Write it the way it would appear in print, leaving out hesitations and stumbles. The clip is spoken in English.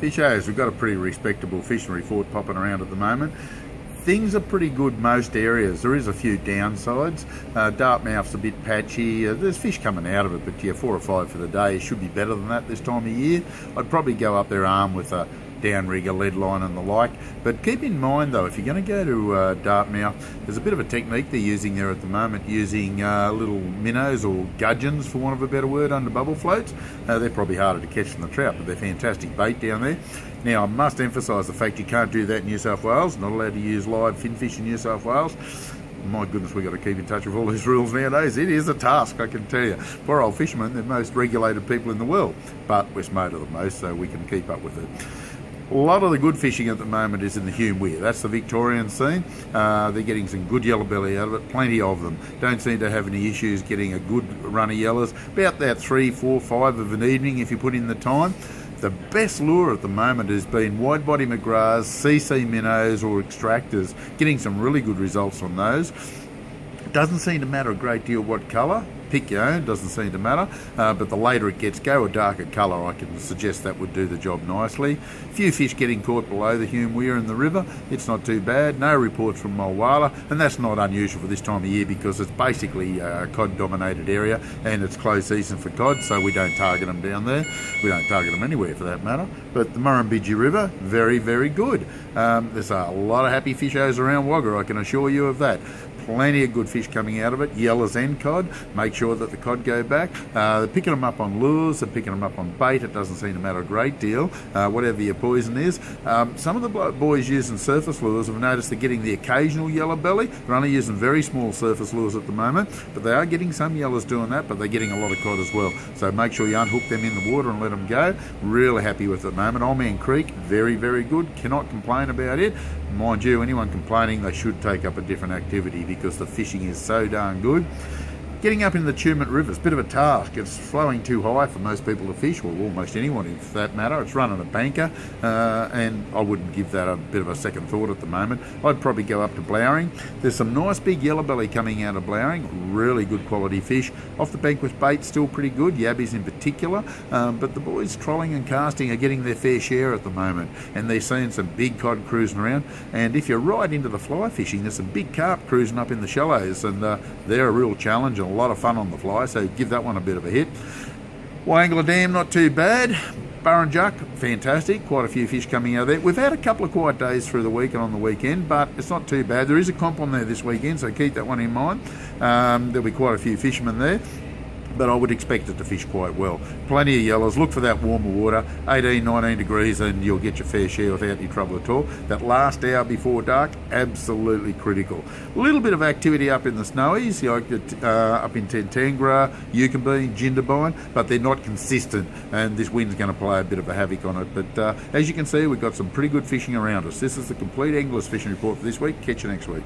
Fishers, we've got a pretty respectable fishing report popping around at the moment. Things are pretty good most areas. There is a few downsides. Dartmouth's a bit patchy. There's fish coming out of it, but yeah, 4 or 5 for the day. It should be better than that this time of year. I'd probably go up there armed with a downrigger, lead line and the like. But keep in mind though, if you're going to go to Dartmouth, there's a bit of a technique they're using there at the moment, using little minnows or gudgeons, for want of a better word, under bubble floats. They're probably harder to catch than the trout, but they're fantastic bait down there. Now, I must emphasise the fact you can't do that in New South Wales. Not allowed to use live finfish in New South Wales. My goodness, we've got to keep in touch with all these rules nowadays. It is a task, I can tell you. Poor old fishermen, they're the most regulated people in the world, but we're smarter than most, so we can keep up with it. A lot of the good fishing at the moment is in the Hume Weir. That's the Victorian scene. They're getting some good yellow belly out of it, plenty of them. Don't seem to have any issues getting a good run of yellows. About that 3, 4, 5 of an evening if you put in the time. The best lure at the moment has been wide body McGraths, CC minnows or extractors, getting some really good results on those. It doesn't seem to matter a great deal what colour. Pick your own, doesn't seem to matter, but the later it gets, go a darker colour. I can suggest that would do the job nicely. Few fish getting caught below the Hume Weir in the river, it's not too bad. No reports from Mulwala, and that's not unusual for this time of year because it's basically a cod dominated area and it's close season for cod, so we don't target them down there. We don't target them anywhere for that matter. But the Murrumbidgee River, very, very good. There's a lot of happy fishers around Wagga, I can assure you of that. Plenty of good fish coming out of it, yellows and cod. Make sure that the cod go back. They're picking them up on lures, they're picking them up on bait. It doesn't seem to matter a great deal, whatever your poison is. Some of the boys using surface lures have noticed they're getting the occasional yellow belly. They're only using very small surface lures at the moment, but they are getting some yellows doing that, but they're getting a lot of cod as well. So make sure you unhook them in the water and let them go. Really happy with it at the moment. Old Man Creek, very, very good. Cannot complain about it. Mind you, anyone complaining, they should take up a different activity because the fishing is so darn good. Getting up in the Tumut River is a bit of a task. It's flowing too high for most people to fish, well, almost anyone for that matter. It's running a banker, and I wouldn't give that a bit of a second thought at the moment. I'd probably go up to Blowering. There's some nice big yellow belly coming out of Blowering, really good quality fish. Off the bank with bait, still pretty good, yabbies in particular, but the boys trolling and casting are getting their fair share at the moment, and they're seeing some big cod cruising around. And if you're right into the fly fishing, there's some big carp cruising up in the shallows, and they're a real challenge and a lot of fun on the fly, so give that one a bit of a hit. Wangler Dam, not too bad. Burrinjuck, fantastic. Quite a few fish coming out of there. We've had a couple of quiet days through the week and on the weekend, but it's not too bad. There is a comp on there this weekend, so keep that one in mind. There'll be quite a few fishermen there, but I would expect it to fish quite well. Plenty of yellows. Look for that warmer water, 18, 19 degrees, and you'll get your fair share without any trouble at all. That last hour before dark, absolutely critical. A little bit of activity up in the snowies, up in Tentangra, Yukonbee, Jindabyne, but they're not consistent, and this wind's going to play a bit of a havoc on it. But as you can see, we've got some pretty good fishing around us. This is the Compleat Anglers Fishing Report for this week. Catch you next week.